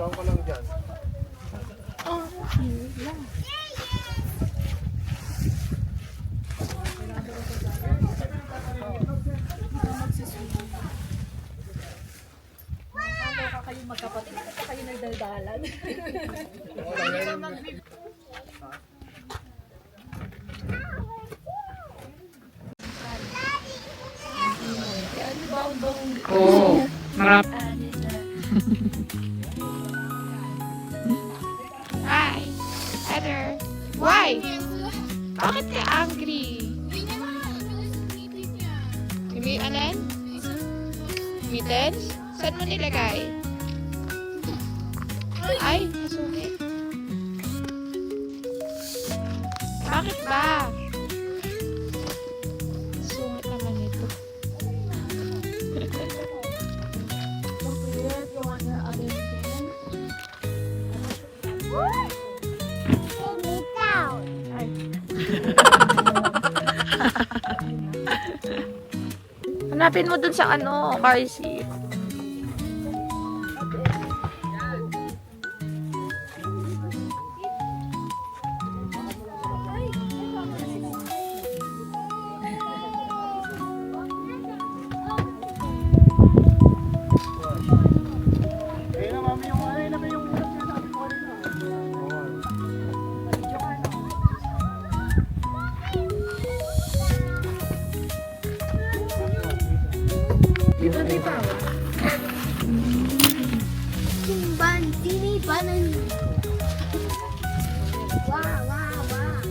Down ko lang dyan. Kayo magkapatid, bakit pa kayo nagdaldalan? Oo, marap. Hi, Heather. Why? Bakit ka angry? May alan? Mittens? Saan mo nilagay? Ay, nasungit. Bakit ba? Sungit naman ito. Hanapin mo dun sa ano, car seat. Wow, wow, wow.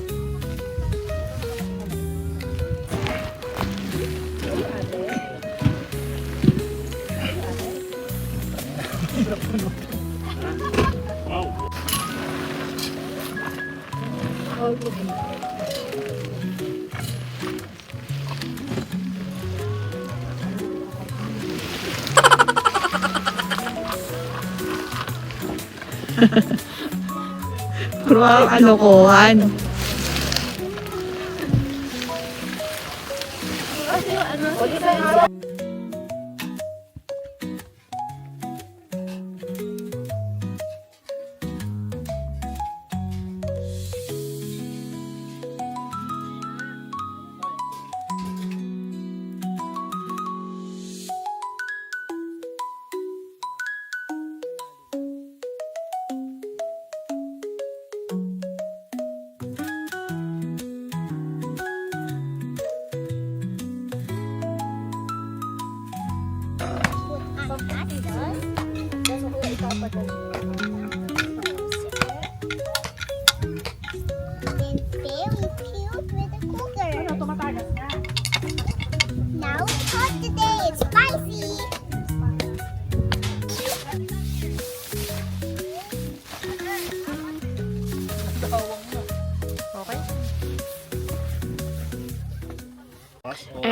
Puro kalokohan.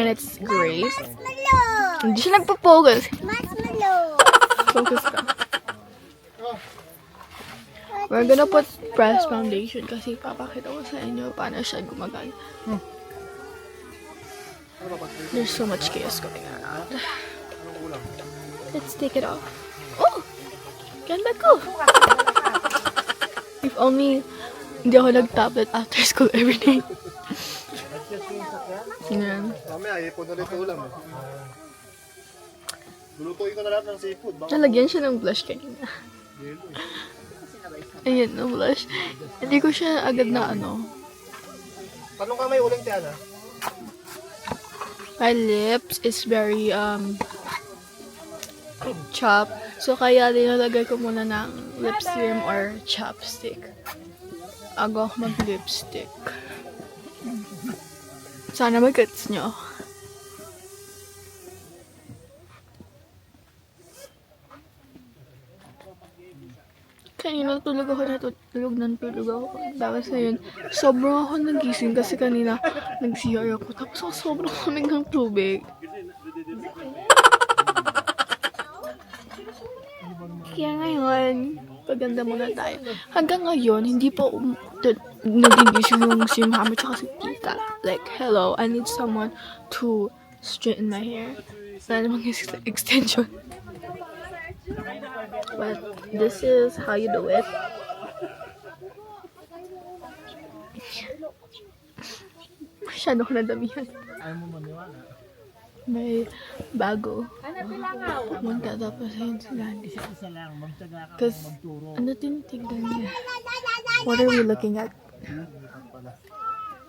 and it's gray. Marshmallow. Hindi siya nagpo-focus. Marshmallow. Focus ka. We're gonna put pressed foundation kasi papakita ko sa inyo paano siya gumagana. There's so much chaos going around. Let's take it off. Oh! Ganda ko! If only hindi ako nag-tablet after school every day. Yan. Mamaya, ipon na rin ito ulam. Lulutuin ko na lahat ng seafood. Baka Nalagyan siya ng blush kanina. Ayan, no blush. Hindi ko siya agad na ano. tanong ka may uling tiyan, ha? My lips is very chapped. So kaya nilalagay ko muna ng lip serum or chapstick. Ako mag-lipstick. Sana mag-gets nyo. Kanina tulog ako. Tapos ngayon, sobrang ako nagising kasi kanina nag-CR ako. Tapos ako sobrang kaming ng tubig. Kaya ngayon, paganda muna tayo. Hanggang ngayon, hindi pa nagigising yung si mama tsaka si tita. Like, hello, I need someone to straighten my hair. Wala namang extension. But this is how you do it. Masyado ko nadamihan. May bago. Pumunta tapos ayun sila. Kasi ano tinitignan niya? What are we looking at?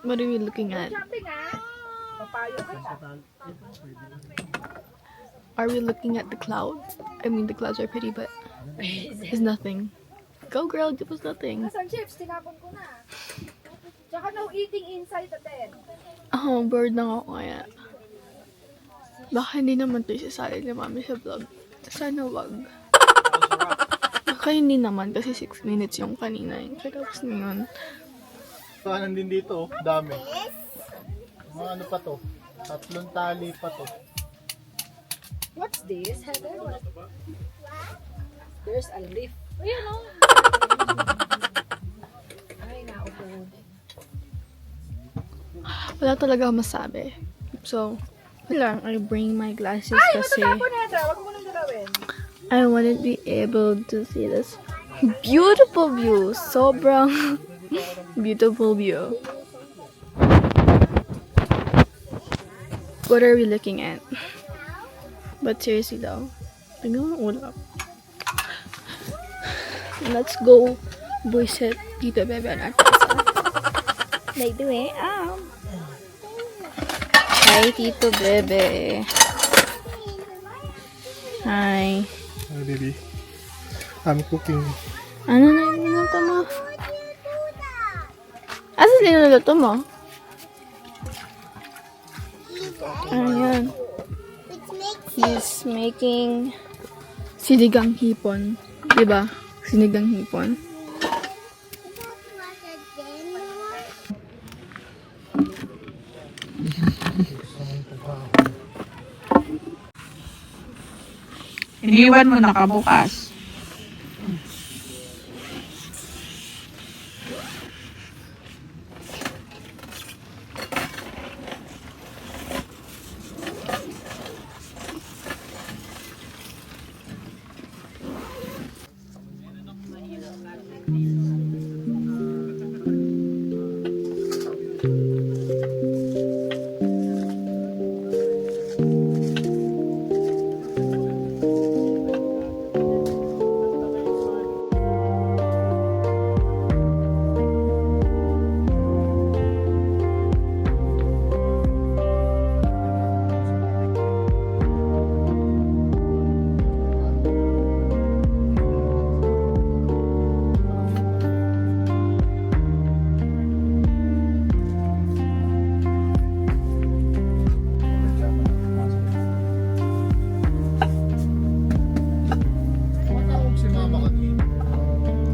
What are we looking at? Are we looking at the clouds? I mean, the clouds are pretty, but it's nothing. Go girl, give us nothing. Nasaan chips? Tinapon ko na. Tsaka no eating inside the tent. Oh, bored na ako kaya. Baka hindi naman ito isasali ni mami sa vlog. Sana wag. Baka hindi naman kasi 6 minutes yung kanina. Tapos na yun. Kanan din dito, dami. Mga ano pa to? 3 tali pa to. What's this, Heather? There's a leaf. Ayan o. Ay, naupo. Wala talaga akong masabi. So, lang, I bring my glasses Ay, kasi matatapon, Heather. Huwag mo nang dalawin. I want to be able to see this beautiful view. Sobrang beautiful view. What are we looking at? But seriously though, tingnan mo ulap. Let's go visit Tito Bebe and Artesa. They do it. Hi, Tito Bebe. Hi. Hi, baby. I'm cooking. Ano na yung niluto mo? Asa niluto mo? Ayan. He's making sinigang hipon. Diba? Sinigang hipon. Iniwan mo nakabukas.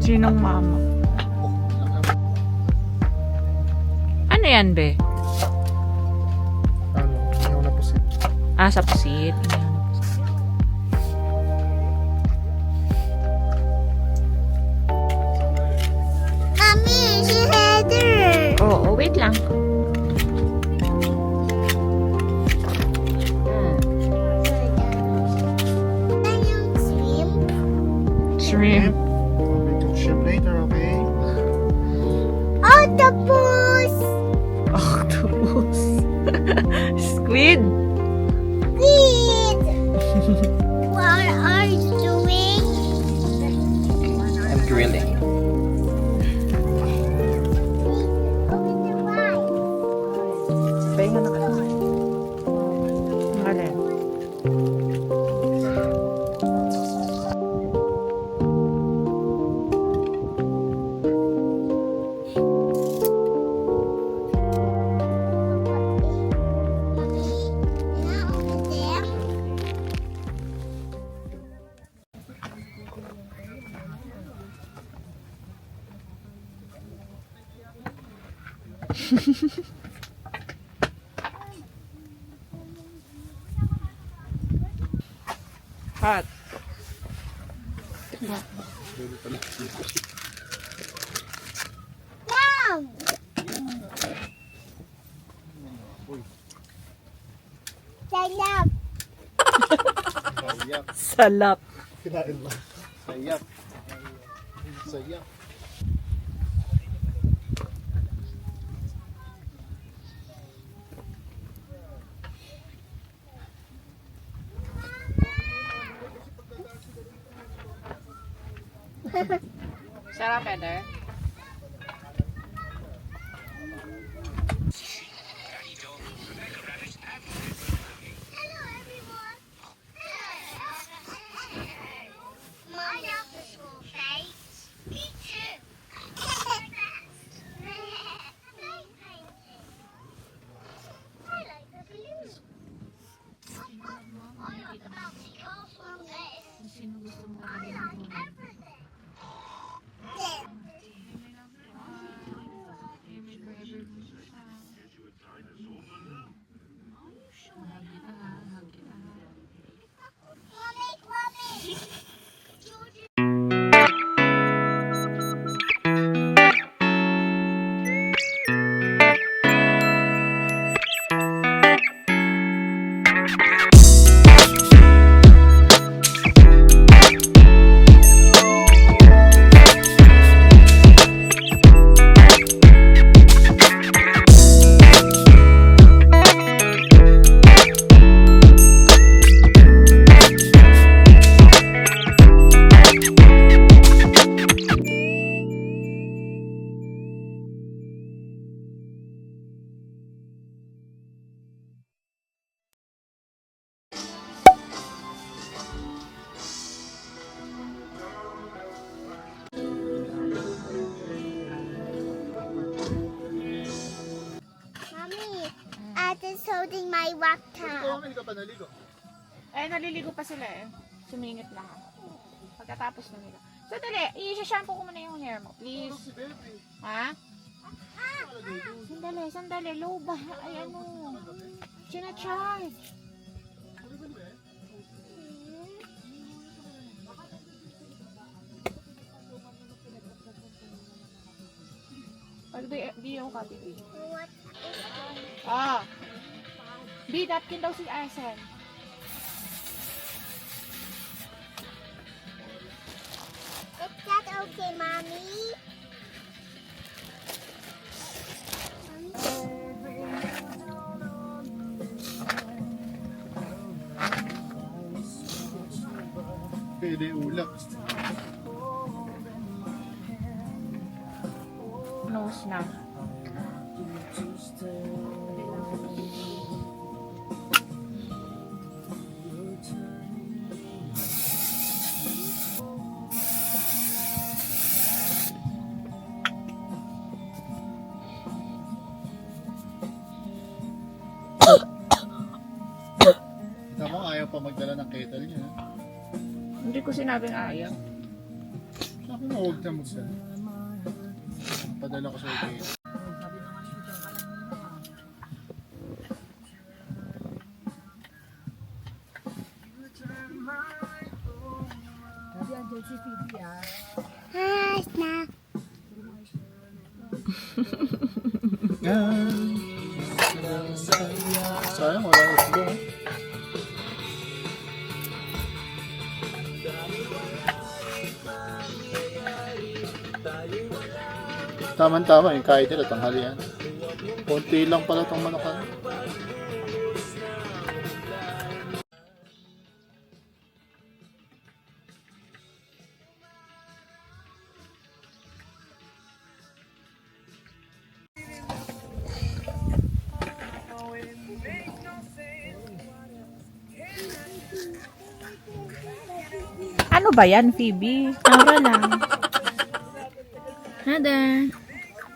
Sinong mama? Ano yan, be? Ano? Ayaw na po Ah, sa pusit. Mommy, si Heather. Oo, wait lang. Can you swim? Shrimp. We cook shrimp later, okay? Octopus. Octopus. Squid. Squid. What are you doing? I'm grilling. Open your eyes. Pahinga na ka. Alin? Hot. Mom. Sayap. Sayap. Salap. Kinain mo. Sayap. Sayap. Sarap, Heather. Hello, everyone. My school face. Me too. I like the balloon. I like the bouncy castle. I like everything. Mommy. Mommy, Ate holding my rock Ito, towel. hindi ka pa naligo. Eh, naliligo pa sila eh. Sumingit lang ako. Pagkatapos na nila. So, dali. I-shampoo ko muna yung hair mo, please. Si Bebe. Ha? Sandali. Low ba? Ay, ano? Sina-charge. Pag di yung copy, B. What is that? Ah. B, napkin daw si Arsen. Is that okay, Mommy? Pwede ulak. Nose na. Kita mo, ayaw pa magdala ng kettle niya. Hindi ko sinabing ayaw. Sabi mo, huwag na magdala. Padala ko sa kettle. Yan. Sayang, wala islo. Tama-tama yung kahit nila tanghalian. Konti lang pala itong manakan. Ano ba yan, Phoebe? Aura lang. Nada.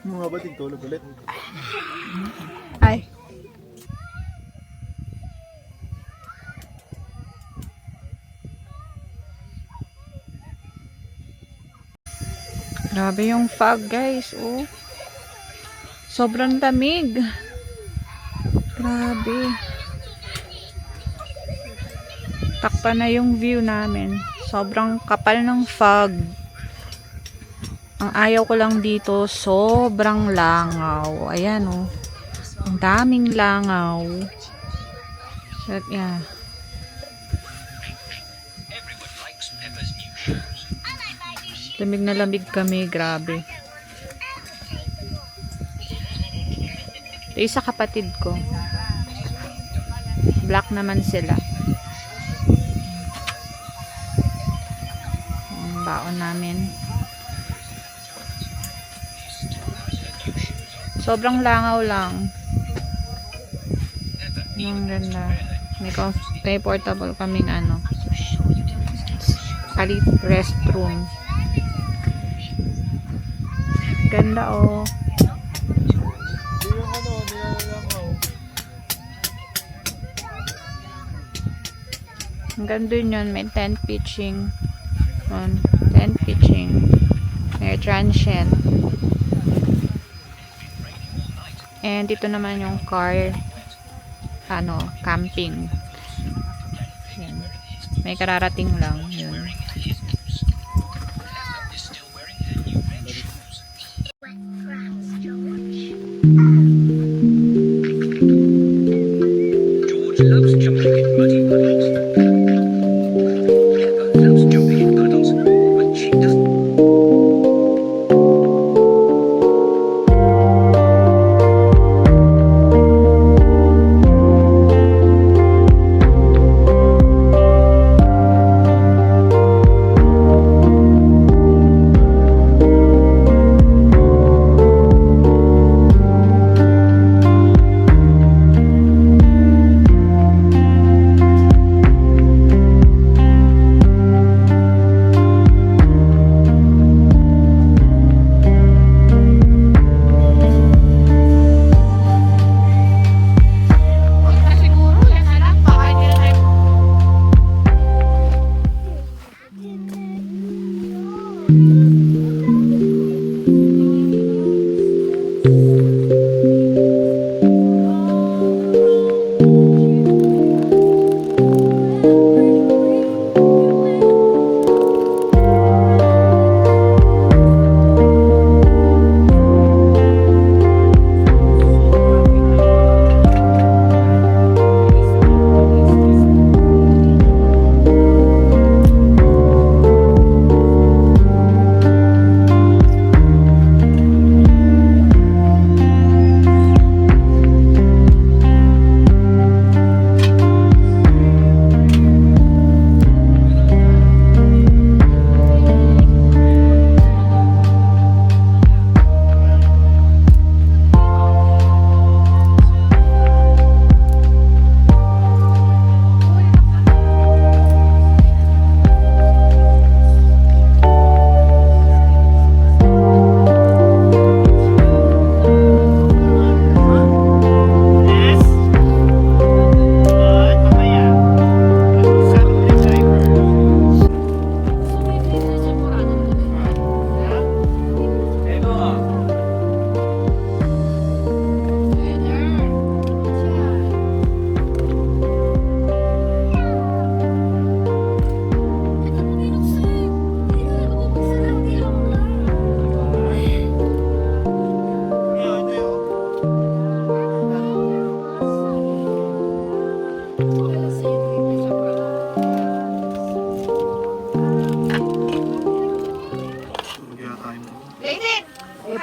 Mga bating tulog ulit. Ay. Grabe yung fog, guys. Oh. Sobrang lamig. Grabe. Takpa na yung view namin. Sobrang kapal ng fog. Ang ayaw ko lang dito, sobrang langaw. Ayan, oh. Ang daming langaw. So, yeah. Lamig na lamig kami, grabe. Ito isa kapatid ko. Black naman sila. Ang baon namin. Sobrang langaw lang. Ang ganda. May portable kaming ano. Kalit restroom. Ganda oh. Yung ano, nilalangaw. Ang ganda yun. May tent pitching. Tent pitching. May transient. And dito naman yung car camping. Yan. May kararating lang. Yun. George loves jumping in muddy puddles. Pepper loves jumping in puddles, but she doesn't.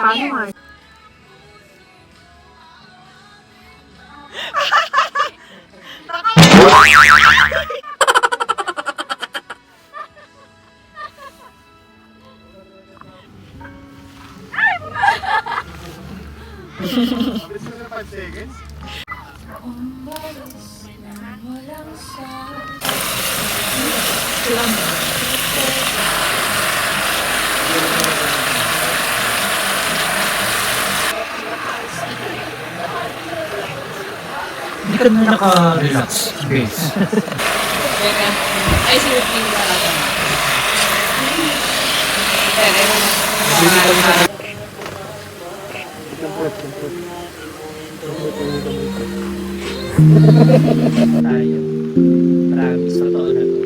Paano? Bilis mo na 5 seconds. Hindi ka na naka-relax, base. Ay, si Rutin talaga. Tayo. Promise, totoo na to.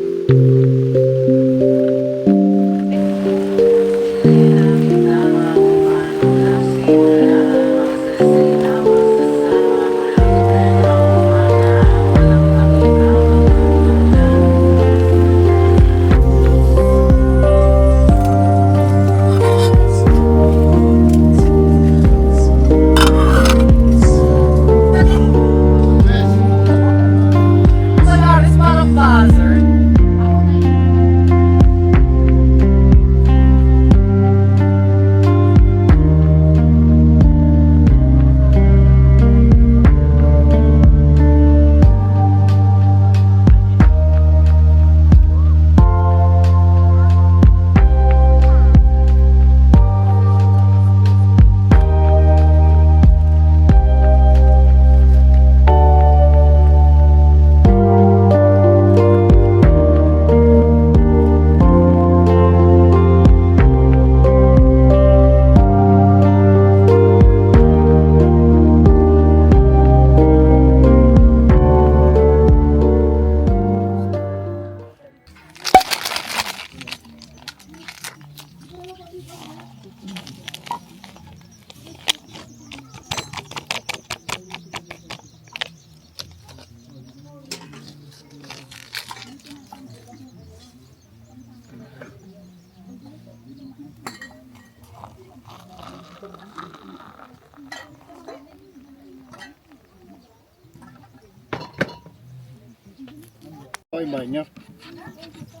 Okay ba niya?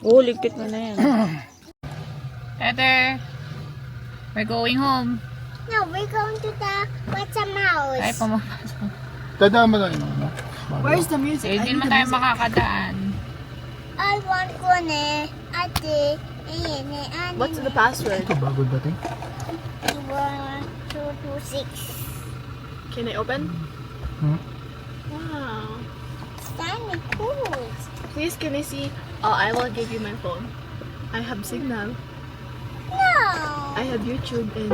Oo, ligpit mo na yan. Heather, we're going home. No, we're going to the What's a Mouse. Ay, pumapasok. Tadaan mo lang yun. Where's the music? Hindi naman tayo makakadaan. I want one. Ate. What's the password? Ito, bago dating. 1, 2, 2, 6. Can I open? Hmm? Wow. Stanley cool. Please, can I see? Oh, I will give you my phone. I have Signal. No. I have YouTube and